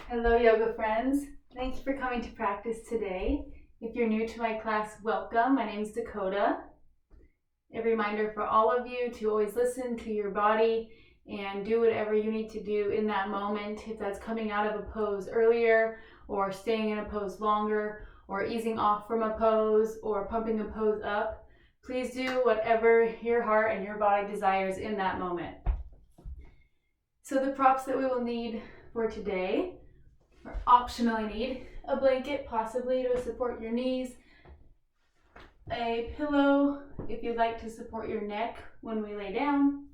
Hello, yoga friends. Thank you for coming to practice today. If you're new to my class, welcome. My name is Dakota. A reminder for all of you to always listen to your body and do whatever you need to do in that moment. If that's coming out of a pose earlier, or staying in a pose longer, or easing off from a pose, or pumping a pose up, please do whatever your heart and your body desires in that moment. So the props that we will need for today, or optionally need, a blanket possibly to support your knees, a pillow if you'd like to support your neck when we lay down,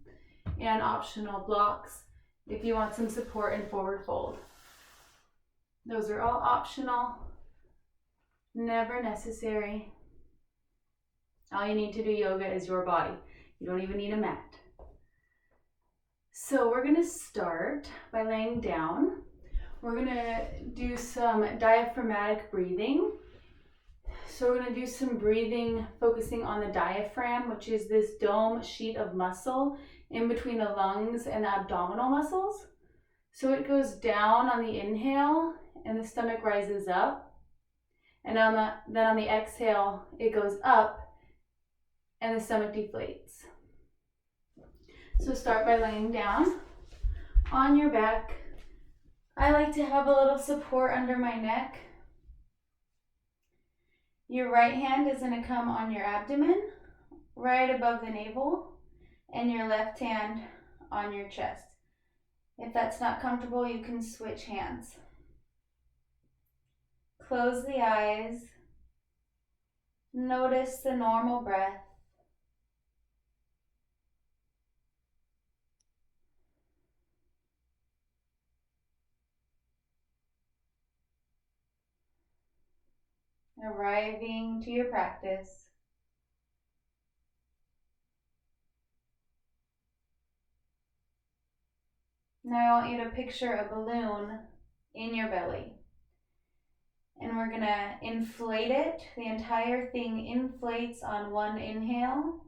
and optional blocks if you want some support in forward fold. Those are all optional, never necessary. All you need to do yoga is your body. You don't even need a mat. So we're going to start by laying down. We're going to do some diaphragmatic breathing. So we're going to do some breathing focusing on the diaphragm, which is this dome sheet of muscle in between the lungs and the abdominal muscles. So it goes down on the inhale and the stomach rises up. And then on the exhale, it goes up and the stomach deflates. So start by laying down on your back. I like to have a little support under my neck. Your right hand is going to come on your abdomen, right above the navel, and your left hand on your chest. If that's not comfortable, you can switch hands. Close the eyes. Notice the normal breath. Arriving to your practice. Now I want you to picture a balloon in your belly. And we're gonna inflate it. The entire thing inflates on one inhale.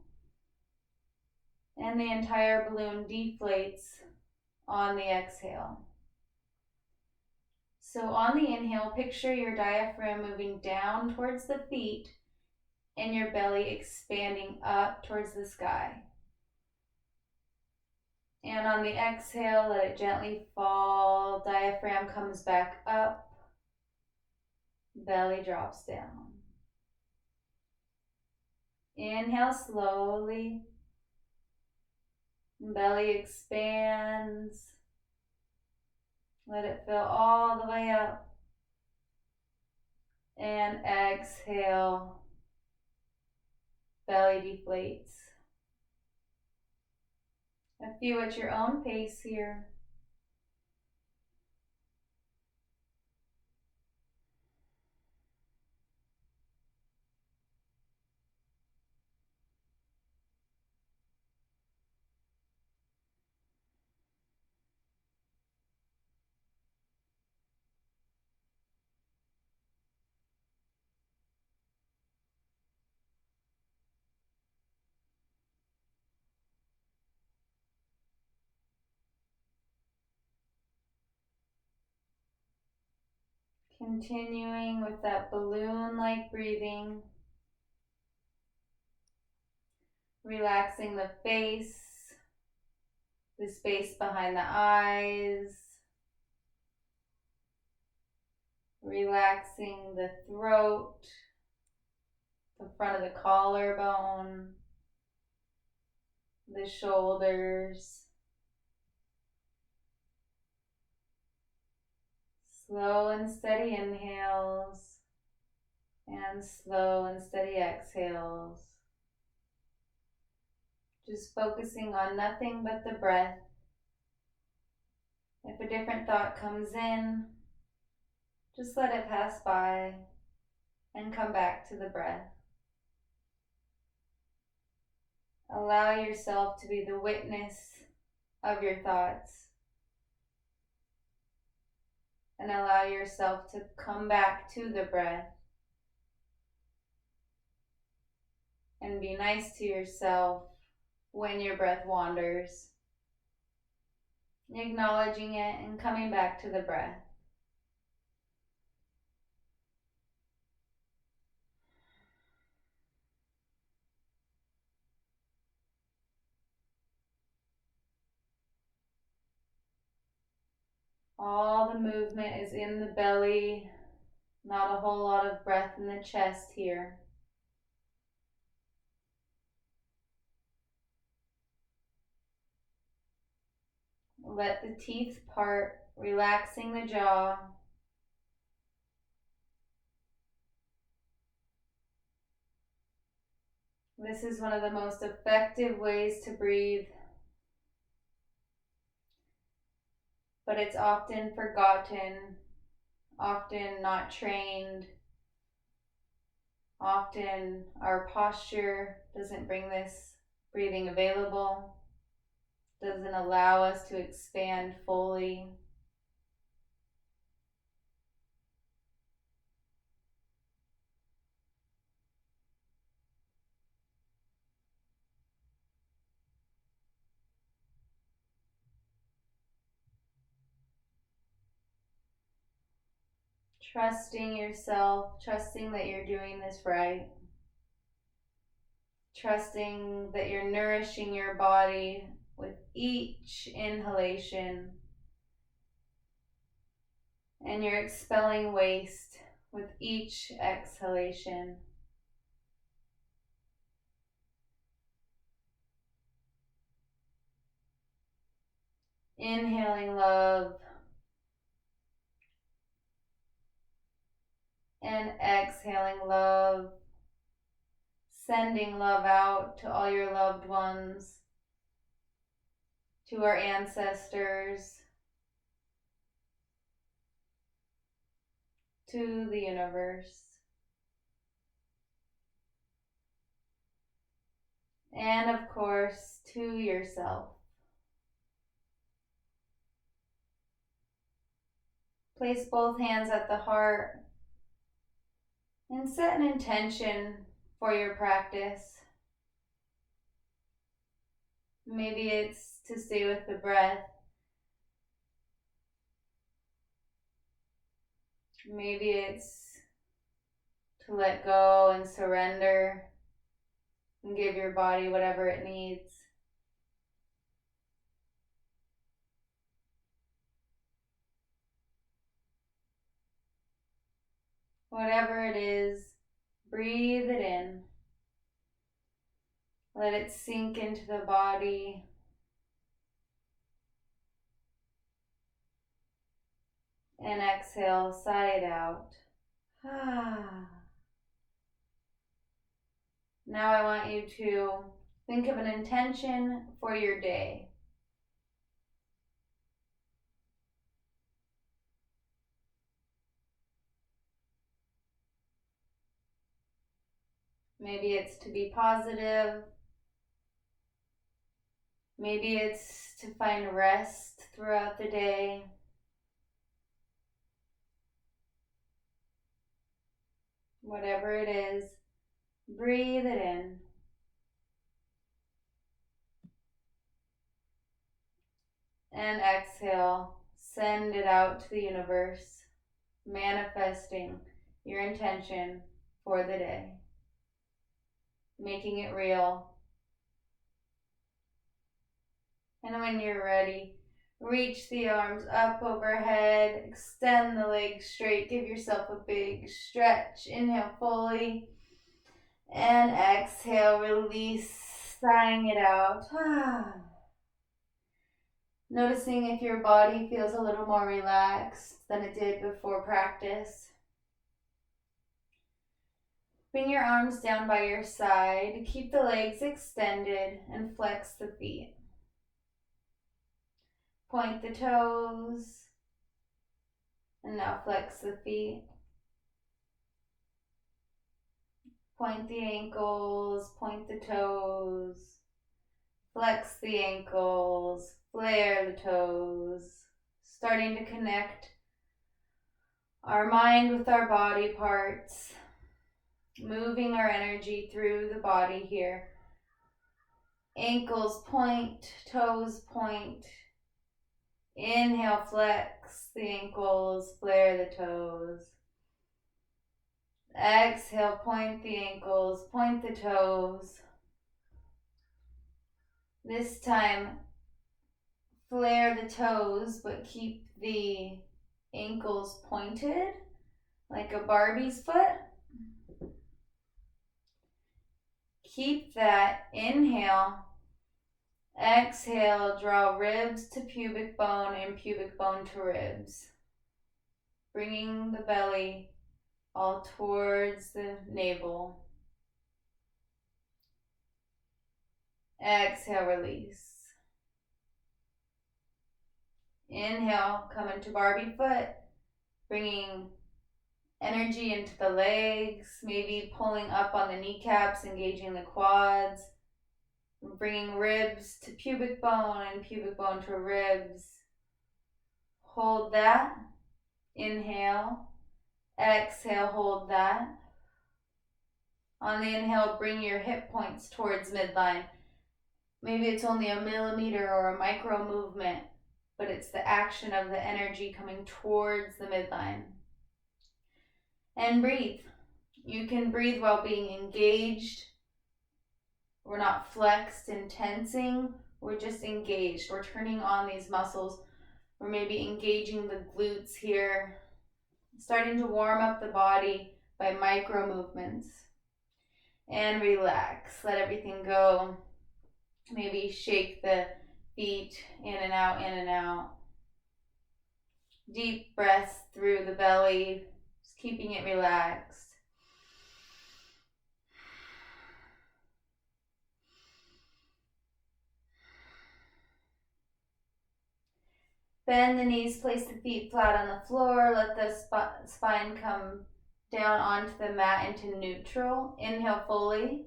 And the entire balloon deflates on the exhale. So on the inhale, picture your diaphragm moving down towards the feet and your belly expanding up towards the sky. And on the exhale, let it gently fall. Diaphragm comes back up. Belly drops down. Inhale slowly. Belly expands. Let it fill all the way up. And exhale. Belly deflates. A few at your own pace here. Continuing with that balloon-like breathing. Relaxing the face, the space behind the eyes. Relaxing the throat, the front of the collarbone, the shoulders. Slow and steady inhales and slow and steady exhales. Just focusing on nothing but the breath. If a different thought comes in, just let it pass by and come back to the breath. Allow yourself to be the witness of your thoughts. And allow yourself to come back to the breath. And be nice to yourself when your breath wanders. Acknowledging it and coming back to the breath. All the movement is in the belly, not a whole lot of breath in the chest here. Let the teeth part, relaxing the jaw. This is one of the most effective ways to breathe, but it's often forgotten, often not trained, often our posture doesn't bring this breathing available, doesn't allow us to expand fully. Trusting yourself, trusting that you're doing this right, trusting that you're nourishing your body with each inhalation and you're expelling waste with each exhalation. Inhaling love and exhaling love, sending love out to all your loved ones, to our ancestors, to the universe, and of course to yourself. Place both hands at the heart and set an intention for your practice. Maybe it's to stay with the breath. Maybe it's to let go and surrender and give your body whatever it needs. Whatever it is, breathe it in. Let it sink into the body. And exhale, sigh it out. Now I want you to think of an intention for your day. Maybe it's to be positive. Maybe it's to find rest throughout the day. Whatever it is, breathe it in. And exhale, send it out to the universe, manifesting your intention for the day, making it real. And when you're ready, reach the arms up overhead, extend the legs straight, give yourself a big stretch. Inhale fully, and exhale, release, sighing it out. Noticing if your body feels a little more relaxed than it did before practice. Bring your arms down by your side, keep the legs extended, and flex the feet. Point the toes, and now flex the feet. Point the ankles, point the toes, flex the ankles, flare the toes, starting to connect our mind with our body parts, moving our energy through the body here. Ankles point, toes point. Inhale, flex the ankles, flare the toes. Exhale, point the ankles, point the toes. This time, Flare the toes, but keep the ankles pointed like a Barbie's foot. Keep that. Inhale. Exhale, draw ribs to pubic bone and pubic bone to ribs. Bringing the belly all towards the navel. Exhale, release. Inhale, come into Barbie foot, bringing energy into the legs, maybe pulling up on the kneecaps, engaging the quads, bringing ribs to pubic bone and pubic bone to ribs. Hold that. Inhale. Exhale, hold that. On the inhale, bring your hip points towards midline. Maybe it's only a millimeter or a micro movement, but it's the action of the energy coming towards the midline. And breathe. You can breathe while being engaged. We're not flexed and tensing. We're just engaged. We're turning on these muscles. We're maybe engaging the glutes here. Starting to warm up the body by micro movements. And relax. Let everything go. Maybe shake the feet in and out, in and out. Deep breaths through the belly, just keeping it relaxed. Bend the knees, place the feet flat on the floor, let the spine come down onto the mat into neutral. Inhale fully.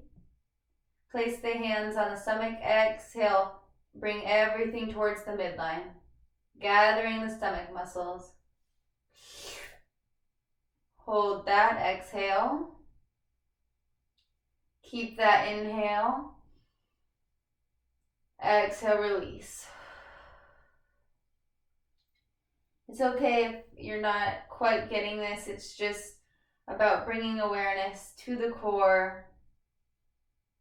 Place the hands on the stomach. Exhale, bring everything towards the midline, gathering the stomach muscles. Hold that. Exhale. Keep that. Inhale. Exhale, release. It's okay if you're not quite getting this. It's just about bringing awareness to the core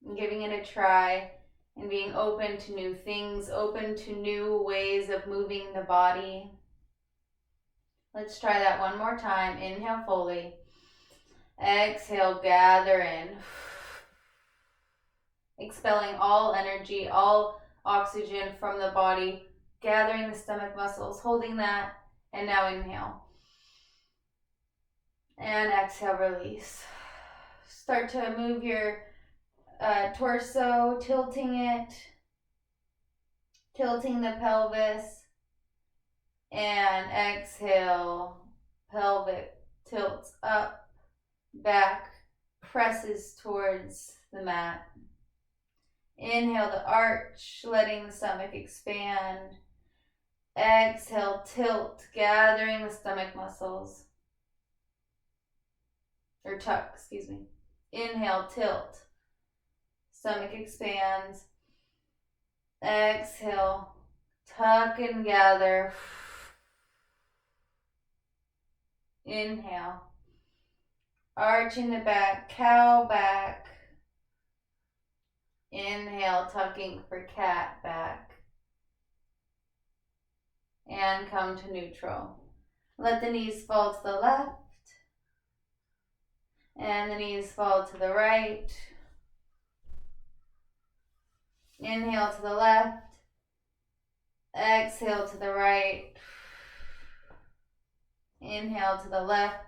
and giving it a try and being open to new things, open to new ways of moving the body. Let's try that one more time. Inhale fully. Exhale, gather in. Expelling all energy, all oxygen from the body, gathering the stomach muscles, holding that, and now inhale. And exhale, release. Start to move your torso, tilting it, tilting the pelvis, and exhale, pelvic tilts up, back, presses towards the mat. Inhale the arch, letting the stomach expand. Exhale, tilt, gathering the stomach muscles. Or tuck, excuse me. Inhale, tilt. Stomach expands. Exhale, tuck and gather. Inhale. Arching the back, cow back. Inhale, tucking for cat back. And come to neutral. Let the knees fall to the left. And the knees fall to the right. Inhale to the left. Exhale to the right. Inhale to the left.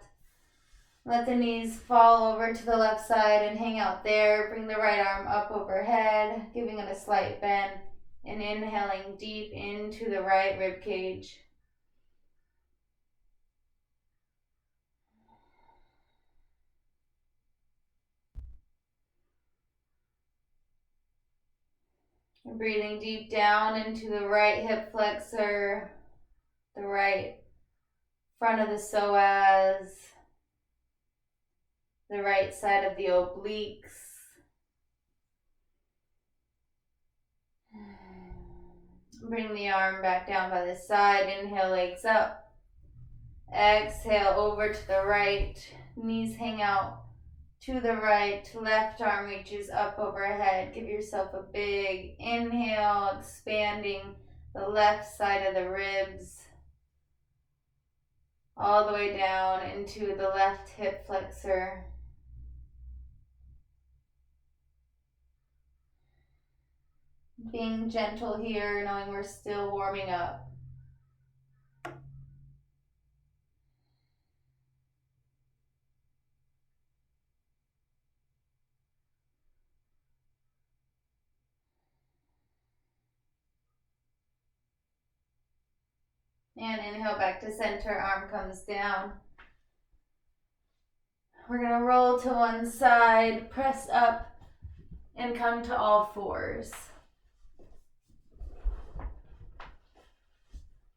Let the knees fall over to the left side and hang out there. Bring the right arm up overhead, giving it a slight bend, and inhaling deep into the right rib cage. And breathing deep down into the right hip flexor, the right front of the psoas, the right side of the obliques. Bring the arm back down by the side. Inhale, legs up. Exhale, over to the right. Knees hang out to the right. Left arm reaches up overhead. Give yourself a big inhale, expanding the left side of the ribs, all the way down into the left hip flexor. Being gentle here, knowing we're still warming up. And inhale back to center, arm comes down. We're gonna roll to one side, press up, and come to all fours.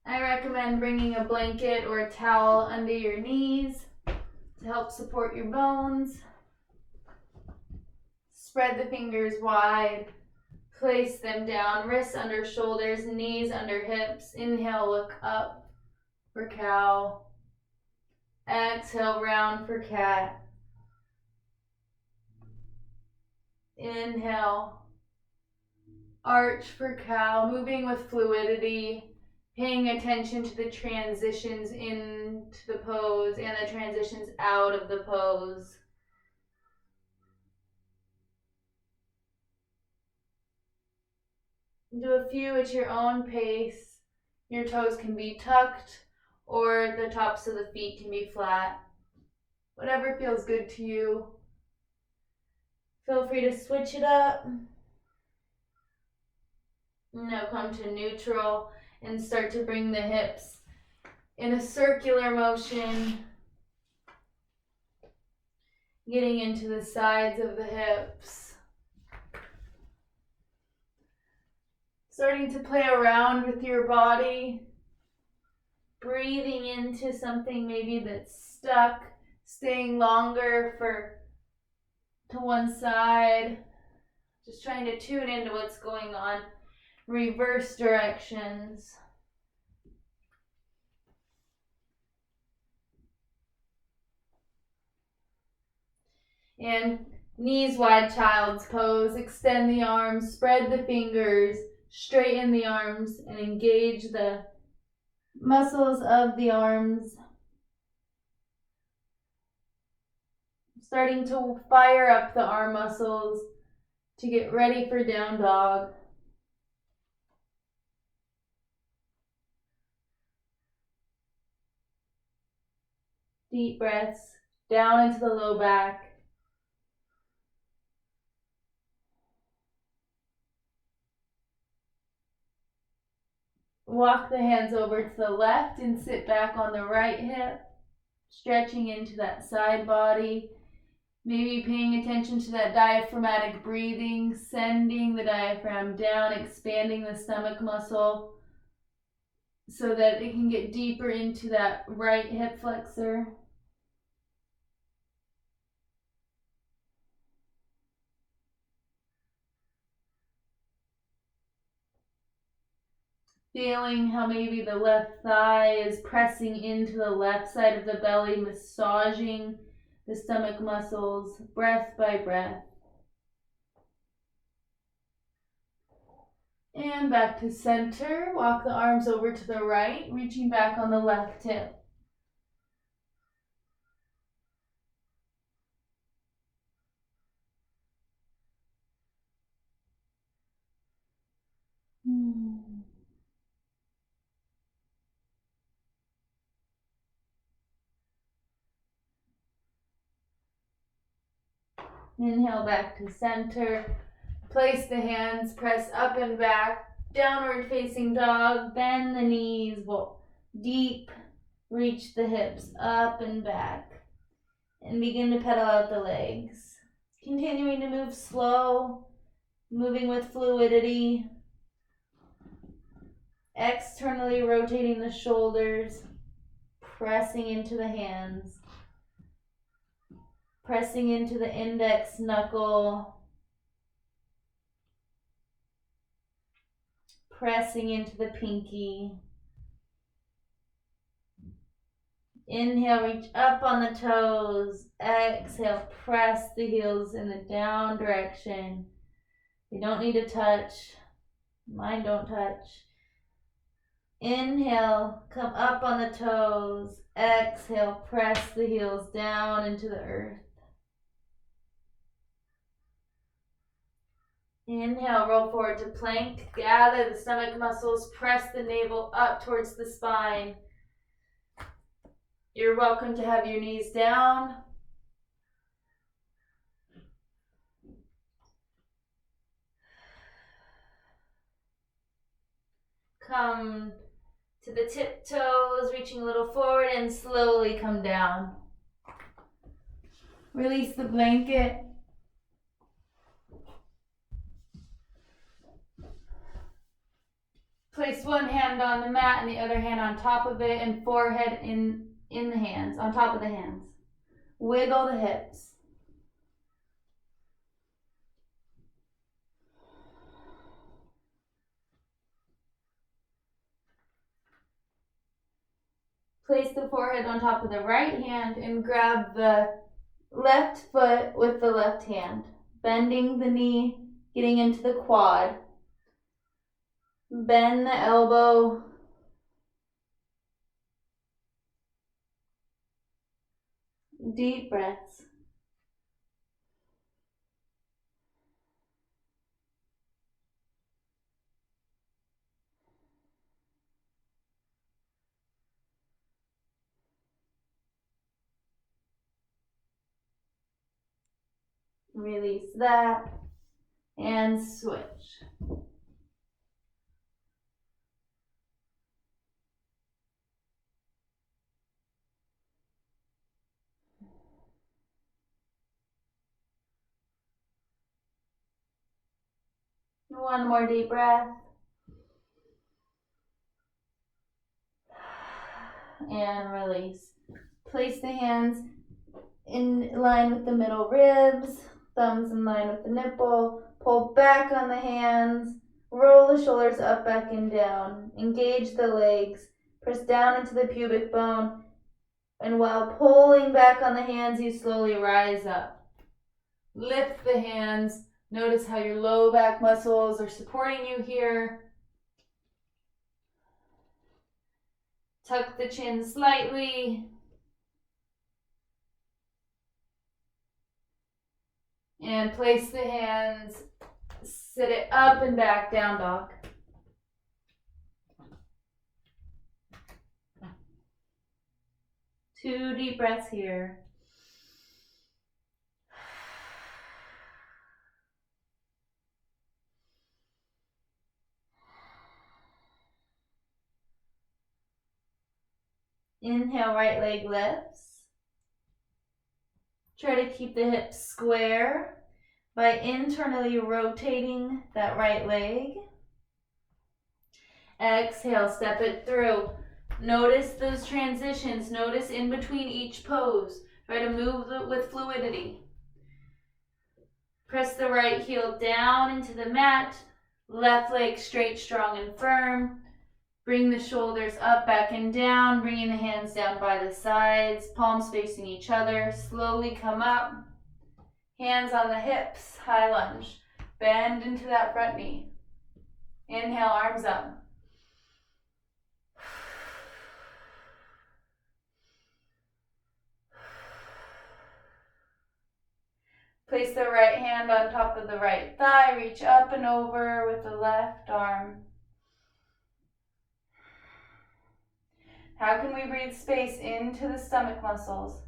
I recommend bringing a blanket or a towel under your knees to help support your bones. Spread the fingers wide, place them down, wrists under shoulders, knees under hips. Inhale, look up for cow. Exhale, round for cat. Inhale, arch for cow, moving with fluidity, paying attention to the transitions into the pose and the transitions out of the pose. Do a few at your own pace. Your toes can be tucked or the tops of the feet can be flat. Whatever feels good to you. Feel free to switch it up. Now come to neutral and start to bring the hips in a circular motion, getting into the sides of the hips. Starting to play around with your body, breathing into something maybe that's stuck, staying longer to one side, just trying to tune into what's going on. Reverse directions. And knees wide, child's pose. Extend the arms, spread the fingers, straighten the arms, and engage the muscles of the arms. Starting to fire up the arm muscles to get ready for down dog. Deep breaths down into the low back. Walk the hands over to the left and sit back on the right hip, stretching into that side body. Maybe paying attention to that diaphragmatic breathing, sending the diaphragm down, expanding the stomach muscle so that it can get deeper into that right hip flexor. Feeling how maybe the left thigh is pressing into the left side of the belly, massaging the stomach muscles, breath by breath. And back to center. Walk the arms over to the right, reaching back on the left hip. Inhale back to center. Place the hands, press up and back, downward facing dog, bend the knees, deep, reach the hips up and back, and begin to pedal out the legs. Continuing to move slow, moving with fluidity, externally rotating the shoulders, pressing into the hands, pressing into the index knuckle, pressing into the pinky. Inhale, reach up on the toes. Exhale, press the heels in the down direction. You don't need to touch. Mine don't touch. Inhale, come up on the toes. Exhale, press the heels down into the earth. Inhale, roll forward to plank. Gather the stomach muscles. Press the navel up towards the spine. You're welcome to have your knees down. Come to the tiptoes, reaching a little forward, and slowly come down. Release the blanket. Place one hand on the mat and the other hand on top of it, and forehead in the hands, on top of the hands. Wiggle the hips. Place the forehead on top of the right hand and grab the left foot with the left hand. Bending the knee, getting into the quad. Bend the elbow. Deep breaths. Release that and switch. One more deep breath. And release. Place the hands in line with the middle ribs, thumbs in line with the nipple. Pull back on the hands. Roll the shoulders up, back, and down. Engage the legs. Press down into the pubic bone. And while pulling back on the hands, you slowly rise up. Lift the hands. Notice how your low back muscles are supporting you here. Tuck the chin slightly. And place the hands, sit it up and back, down dog. Two deep breaths here. Inhale, right leg lifts. Try to keep the hips square by internally rotating that right leg. Exhale, step it through. Notice those transitions. Notice in between each pose. Try to move with fluidity. Press the right heel down into the mat. Left leg straight, strong, and firm. Bring the shoulders up, back, and down. Bringing the hands down by the sides. Palms facing each other. Slowly come up. Hands on the hips. High lunge. Bend into that front knee. Inhale, arms up. Place the right hand on top of the right thigh. Reach up and over with the left arm. How can we breathe space into the stomach muscles?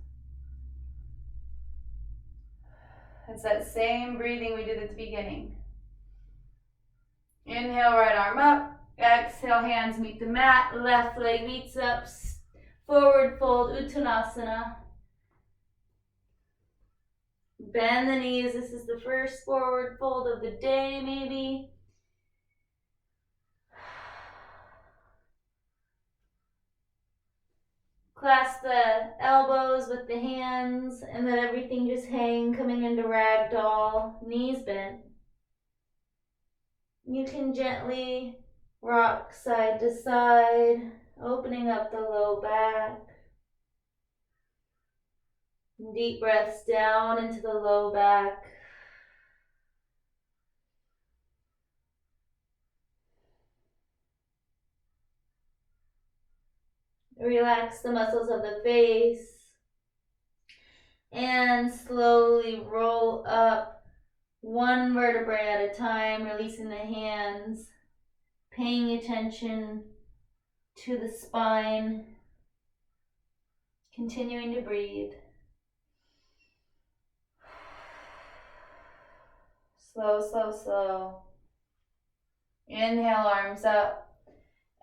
It's that same breathing we did at the beginning. Inhale, right arm up. Exhale, hands meet the mat. Left leg meets up. Forward fold, Uttanasana. Bend the knees. This is the first forward fold of the day, maybe. Clasp the elbows with the hands and let everything just hang, coming into ragdoll, knees bent. You can gently rock side to side, opening up the low back. Deep breaths down into the low back. Relax the muscles of the face. And slowly roll up one vertebrae at a time, releasing the hands, paying attention to the spine, continuing to breathe. Slow, slow, slow. Inhale, arms up.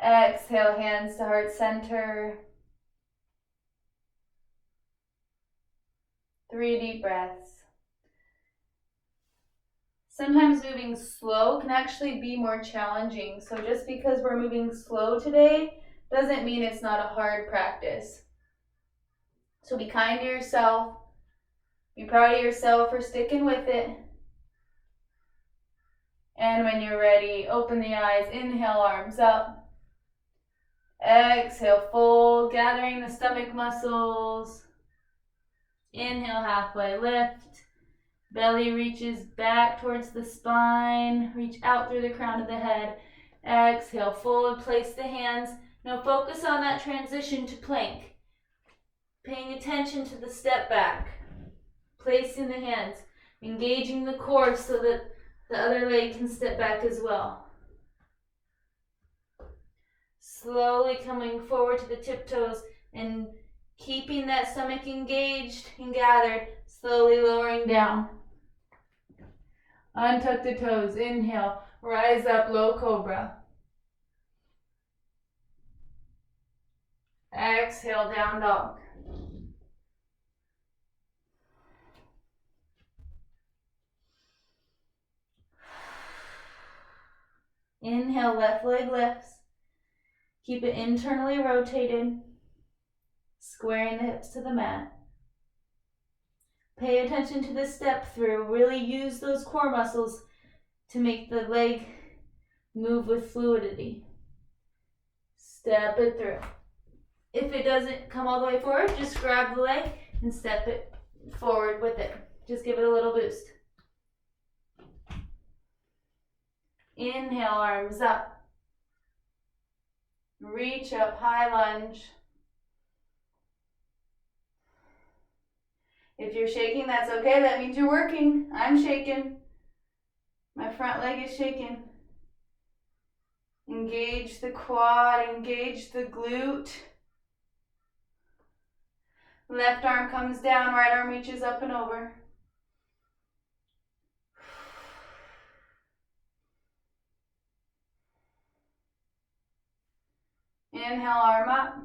Exhale, hands to heart center. 3 deep breaths. Sometimes moving slow can actually be more challenging. So just because we're moving slow today doesn't mean it's not a hard practice. So be kind to yourself. Be proud of yourself for sticking with it. And when you're ready, open the eyes. Inhale, arms up. Exhale, fold, gathering the stomach muscles. Inhale, halfway lift. Belly reaches back towards the spine. Reach out through the crown of the head. Exhale, fold, place the hands. Now focus on that transition to plank. Paying attention to the step back. Placing the hands. Engaging the core so that the other leg can step back as well. Slowly coming forward to the tiptoes and keeping that stomach engaged and gathered. Slowly lowering down. Untuck the toes. Inhale. Rise up, low cobra. Exhale, down dog. Inhale, left leg lifts. Keep it internally rotated. Squaring the hips to the mat. Pay attention to the step through. Really use those core muscles to make the leg move with fluidity. Step it through. If it doesn't come all the way forward, just grab the leg and step it forward with it. Just give it a little boost. Inhale, arms up. Reach up, high lunge. If you're shaking, that's okay. That means you're working. I'm shaking. My front leg is shaking. Engage the quad, engage the glute. Left arm comes down, right arm reaches up and over. Inhale, arm up.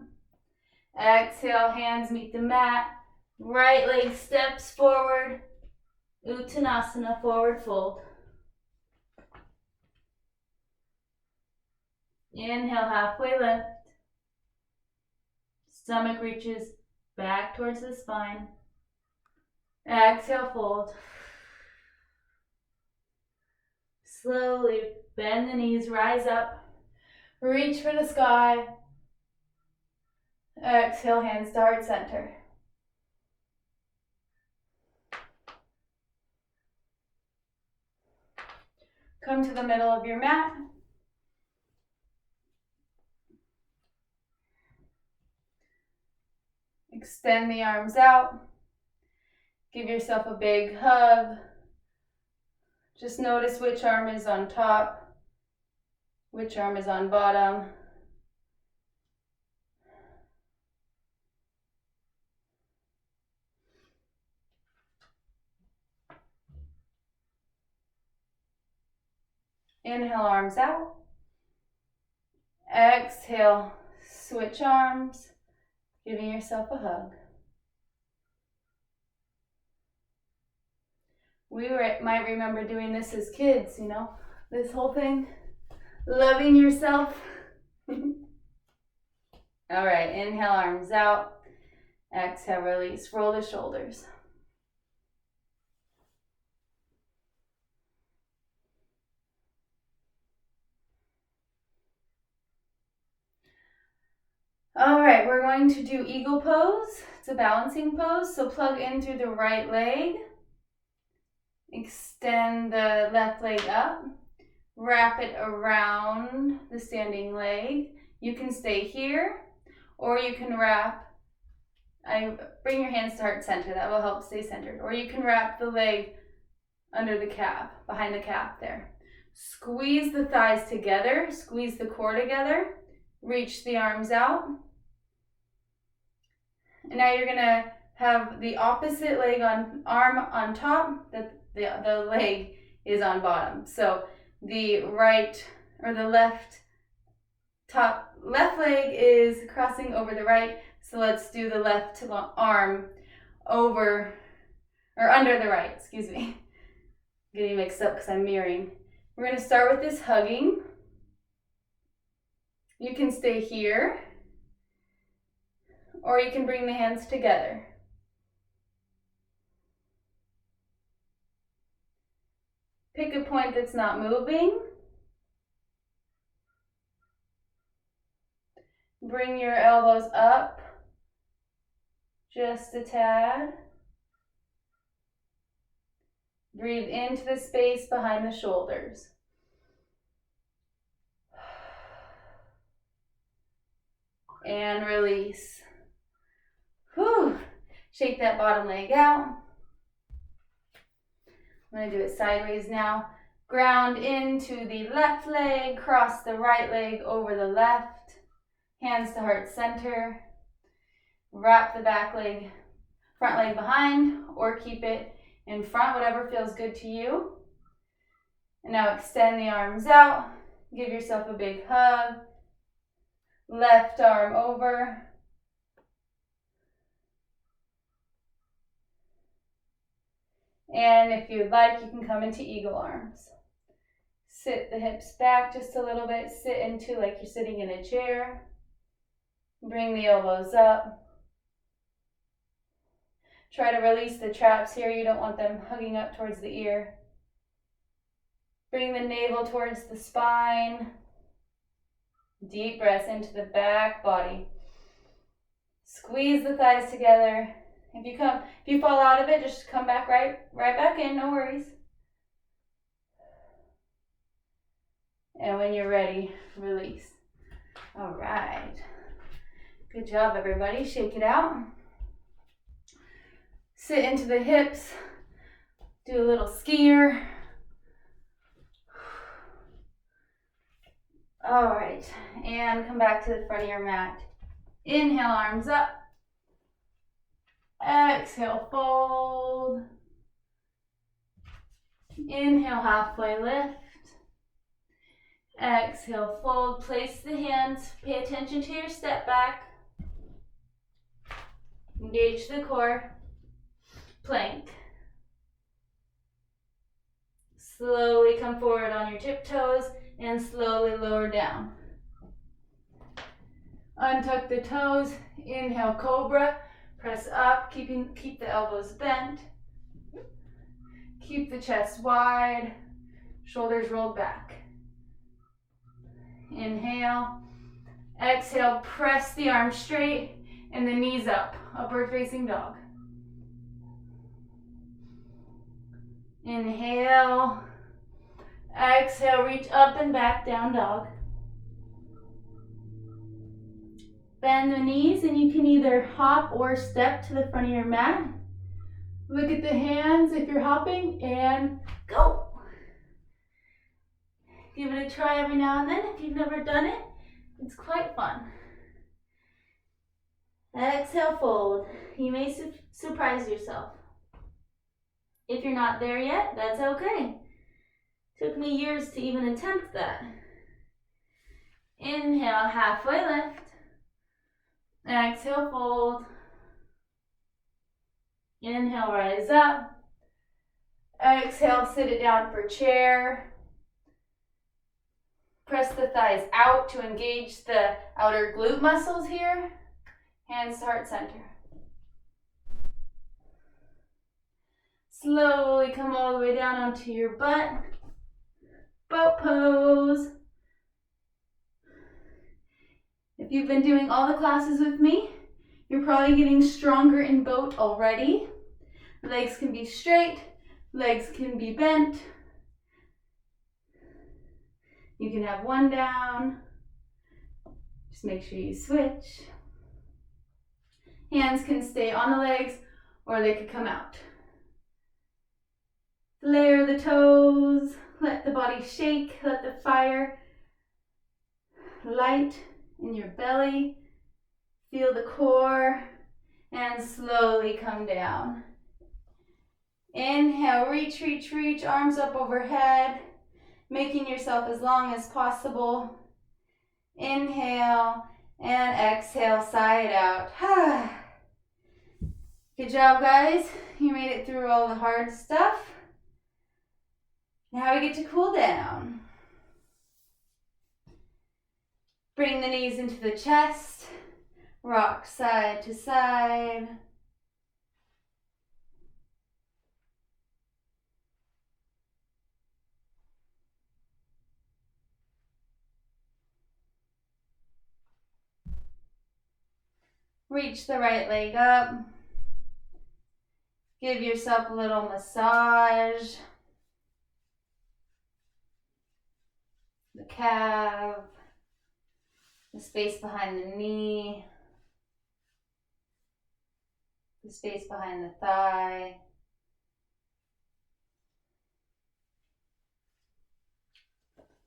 Exhale, hands meet the mat. Right leg steps forward. Uttanasana, forward fold. Inhale, halfway lift. Stomach reaches back towards the spine. Exhale, fold. Slowly bend the knees, rise up. Reach for the sky. Exhale, hands to heart center. Come to the middle of your mat. Extend the arms out. Give yourself a big hug. Just notice which arm is on top, which arm is on bottom. Inhale, arms out. Exhale, switch arms, giving yourself a hug. We might remember doing this as kids, you know, this whole thing, loving yourself. All right, inhale, arms out. Exhale, release, roll the shoulders. All right, we're going to do eagle pose. It's a balancing pose, so plug in through the right leg. Extend the left leg up. Wrap it around the standing leg. You can stay here, or you can wrap. Bring your hands to heart center. That will help stay centered. Or you can wrap the leg under the calf, behind the calf there. Squeeze the thighs together. Squeeze the core together. Reach the arms out. And now you're going to have the opposite leg arm on top. The leg is on bottom. So the right or the left leg is crossing over the right. So let's do the left arm over or under the right, excuse me. Getting mixed up because I'm mirroring. We're going to start with this hugging. You can stay here, or you can bring the hands together. Pick a point that's not moving. Bring your elbows up just a tad. Breathe into the space behind the shoulders. And release. Whew. Shake that bottom leg out. I'm going to do it sideways now. Ground into the left leg, cross the right leg over the left. Hands to heart center. Wrap the front leg behind, or keep it in front, whatever feels good to you. And now extend the arms out. Give yourself a big hug. Left arm over. And if you'd like, you can come into eagle arms. Sit the hips back just a little bit. Sit into like you're sitting in a chair. Bring the elbows up. Try to release the traps here. You don't want them hugging up towards the ear. Bring the navel towards the spine. Deep breaths into the back body. Squeeze the thighs together. If you fall out of it, just come back right back in, no worries. And when you're ready, release. All right. Good job, everybody. Shake it out. Sit into the hips. Do a little skier. All right. And come back to the front of your mat. Inhale, arms up. Exhale, fold. Inhale, halfway lift. Exhale, fold. Place the hands. Pay attention to your step back. Engage the core. Plank. Slowly come forward on your tiptoes and slowly lower down. Untuck the toes. Inhale, cobra. Press up, keep the elbows bent. Keep the chest wide. Shoulders rolled back. Inhale. Exhale, press the arms straight and the knees up. Upward facing dog. Inhale. Exhale, reach up and back, down dog. Bend the knees and you can either hop or step to the front of your mat. Look at the hands if you're hopping and go. Give it a try every now and then. If you've never done it, it's quite fun. Exhale, fold. You may surprise yourself. If you're not there yet, that's okay. Took me years to even attempt that. Inhale, halfway lift. Exhale, fold. Inhale, rise up. Exhale, sit it down for chair. Press the thighs out to engage the outer glute muscles here. Hands to heart center. Slowly come all the way down onto your butt. Boat pose. If you've been doing all the classes with me, you're probably getting stronger in boat already. Legs can be straight, legs can be bent. You can have one down. Just make sure you switch. Hands can stay on the legs or they could come out. Layer the toes, let the body shake, let the fire light in your belly. Feel the core and slowly come down. Inhale, reach, reach, reach, arms up overhead, making yourself as long as possible. Inhale and exhale, sigh it out. Good job, guys. You made it through all the hard stuff. Now we get to cool down. Bring the knees into the chest. Rock side to side. Reach the right leg up. Give yourself a little massage. The calf, the space behind the knee, the space behind the thigh.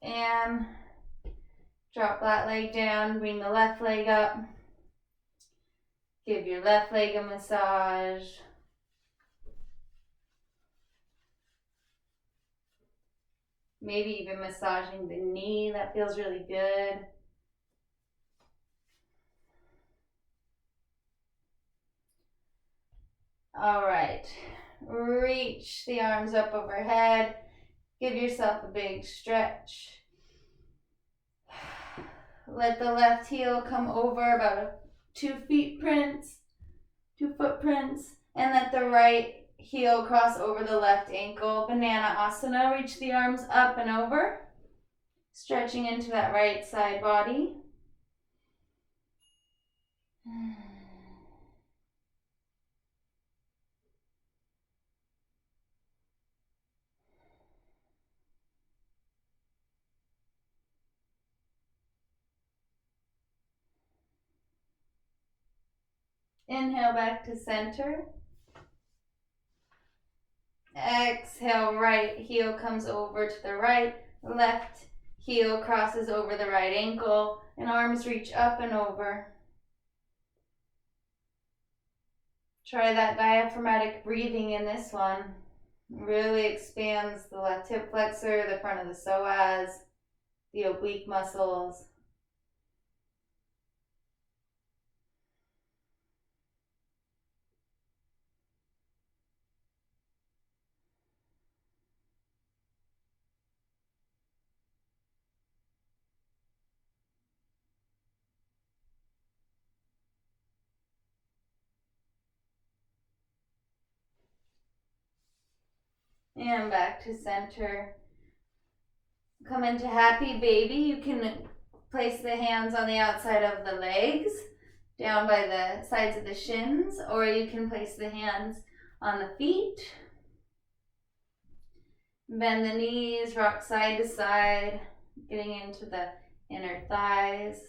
And drop that leg down, bring the left leg up. Give your left leg a massage. Maybe even massaging the knee, that feels really good. All right, reach the arms up overhead. Give yourself a big stretch. Let the left heel come over about 2 footprints, and let the right heel cross over the left ankle. Banana asana, reach the arms up and over, stretching into that right side body. Inhale back to center. Exhale, right heel comes over to the right, left heel crosses over the right ankle, and arms reach up and over. Try that diaphragmatic breathing in this one. Really expands the left hip flexor, the front of the psoas, the oblique muscles. And back to center. Come into happy baby. You can place the hands on the outside of the legs, down by the sides of the shins, or you can place the hands on the feet. Bend the knees, rock side to side, getting into the inner thighs.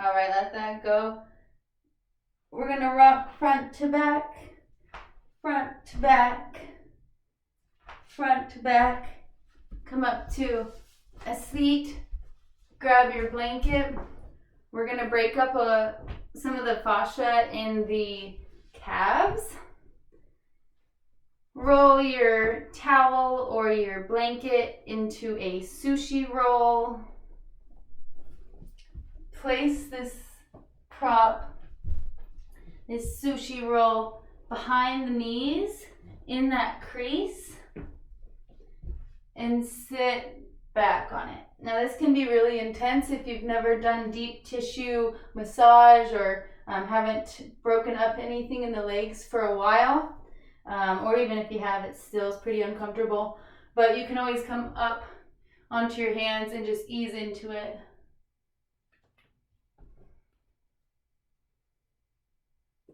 All right, let that go. We're gonna rock front to back, front to back, front to back. Come up to a seat, grab your blanket. We're gonna break up some of the fascia in the calves. Roll your towel or your blanket into a sushi roll. Place this prop, this sushi roll, behind the knees in that crease and sit back on it. Now this can be really intense if you've never done deep tissue massage or haven't broken up anything in the legs for a while, or even if you have, it still is pretty uncomfortable. But you can always come up onto your hands and just ease into it.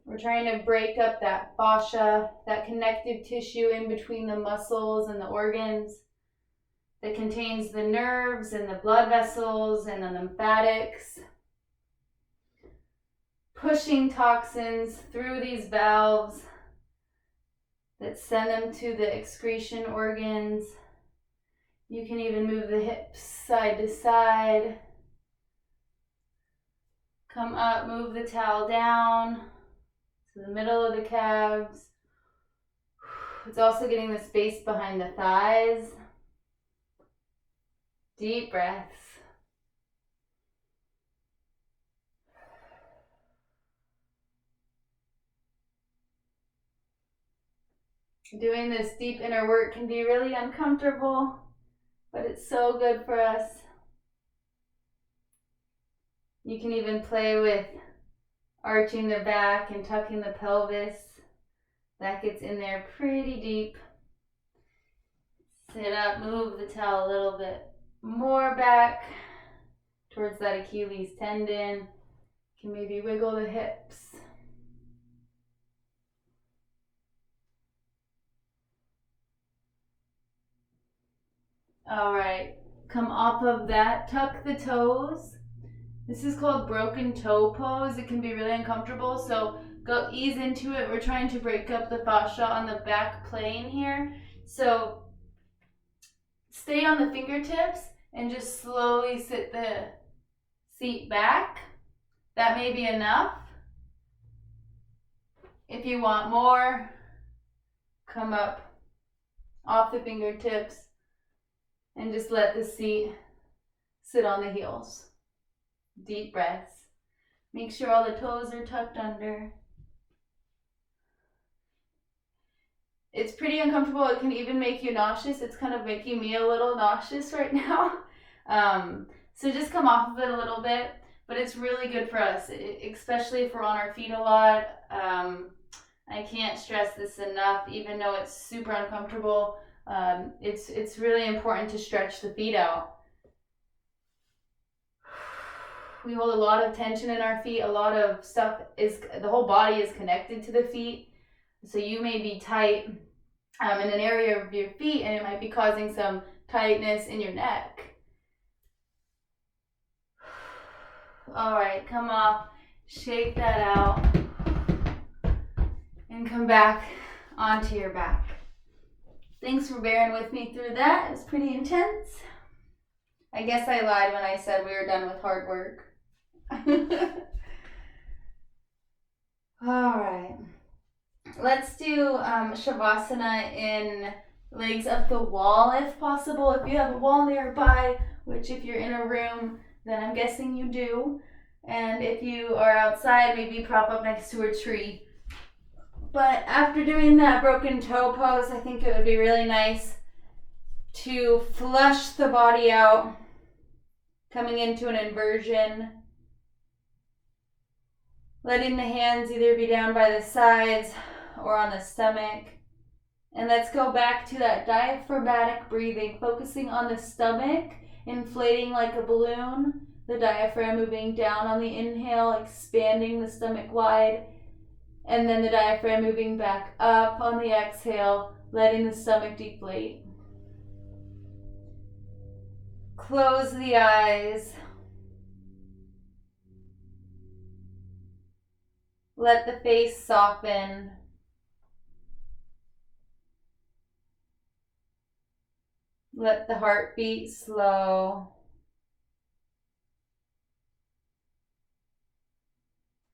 We're trying to break up that fascia, that connective tissue in between the muscles and the organs that contains the nerves and the blood vessels and the lymphatics. Pushing toxins through these valves that send them to the excretion organs. You can even move the hips side to side. Come up, move the towel down to the middle of the calves. It's also getting the space behind the thighs. Deep breaths. Doing this deep inner work can be really uncomfortable, but it's so good for us. You can even play with arching the back and tucking the pelvis. That gets in there pretty deep. Sit up, move the towel a little bit more back towards that Achilles tendon. You can maybe wiggle the hips. All right, come off of that, tuck the toes. This is called broken toe pose. It can be really uncomfortable, so go ease into it. We're trying to break up the fascia on the back plane here. So stay on the fingertips and just slowly sit the seat back. That may be enough. If you want more, come up off the fingertips and just let the seat sit on the heels. Deep breaths. Make sure all the toes are tucked under. It's pretty uncomfortable. It can even make you nauseous. It's kind of making me a little nauseous right now. So just come off of it a little bit, but it's really good for us, especially if we're on our feet a lot. I can't stress this enough, even though it's super uncomfortable. It's really important to stretch the feet out. We hold a lot of tension in our feet. A lot of stuff the whole body is connected to the feet. So you may be tight in an area of your feet, and it might be causing some tightness in your neck. All right, come off, shake that out, and come back onto your back. Thanks for bearing with me through that. It was pretty intense. I guess I lied when I said we were done with hard work. All right. Let's do Shavasana in legs up the wall if possible. If you have a wall nearby, which if you're in a room, then I'm guessing you do. And if you are outside, maybe prop up next to a tree. But after doing that broken toe pose, I think it would be really nice to flush the body out, coming into an inversion. Letting the hands either be down by the sides or on the stomach. And let's go back to that diaphragmatic breathing, focusing on the stomach, inflating like a balloon, the diaphragm moving down on the inhale, expanding the stomach wide, and then the diaphragm moving back up on the exhale, letting the stomach deflate. Close the eyes. Let the face soften. Let the heart beat slow.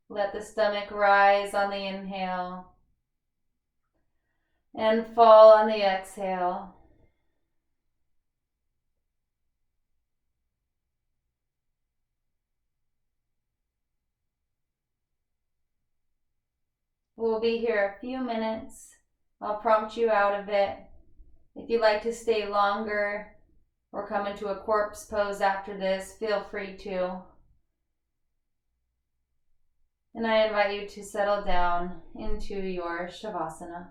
Let the stomach rise on the inhale and fall on the exhale. We'll be here a few minutes. I'll prompt you out of it. If you'd like to stay longer or come into a corpse pose after this, feel free to. And I invite you to settle down into your Shavasana.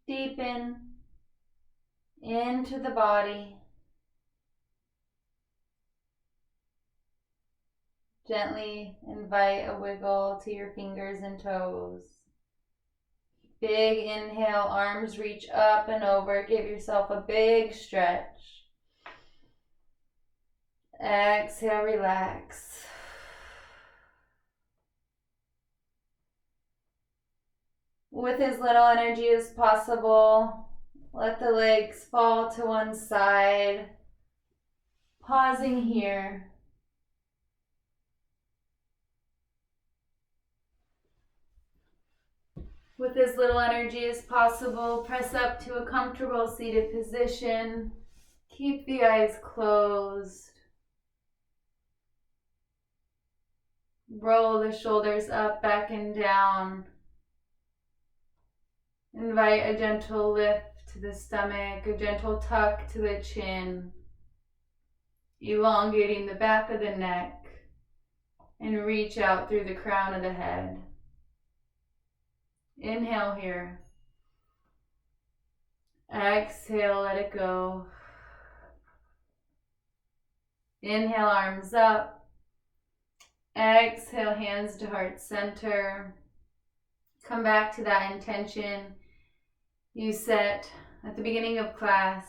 Deepen into the body. Gently invite a wiggle to your fingers and toes. Big inhale, arms reach up and over. Give yourself a big stretch. Exhale, relax. With as little energy as possible, let the legs fall to one side. Pausing here. With as little energy as possible, press up to a comfortable seated position. Keep the eyes closed. Roll the shoulders up, back and down. Invite a gentle lift to the stomach, a gentle tuck to the chin, elongating the back of the neck, and reach out through the crown of the head. Inhale here. Exhale, let it go. Inhale, arms up. Exhale, hands to heart center. Come back to that intention you set at the beginning of class.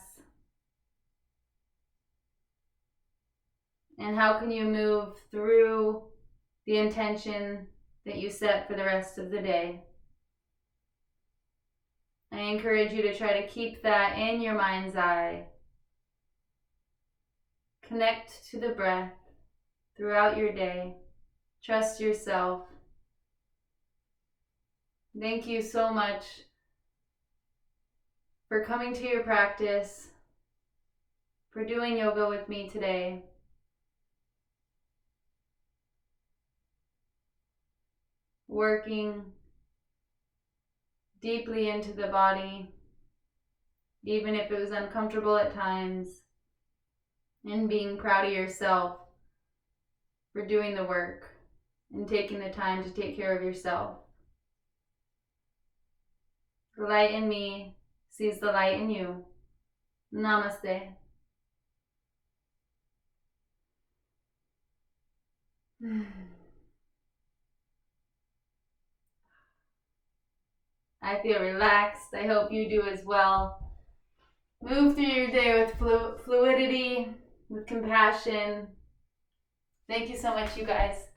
And how can you move through the intention that you set for the rest of the day? I encourage you to try to keep that in your mind's eye. Connect to the breath throughout your day. Trust yourself. Thank you so much for coming to your practice, for doing yoga with me today. Working deeply into the body, even if it was uncomfortable at times, and being proud of yourself for doing the work and taking the time to take care of yourself. The light in me sees the light in you. Namaste. I feel relaxed. I hope you do as well. Move through your day with fluidity, with compassion. Thank you so much, you guys.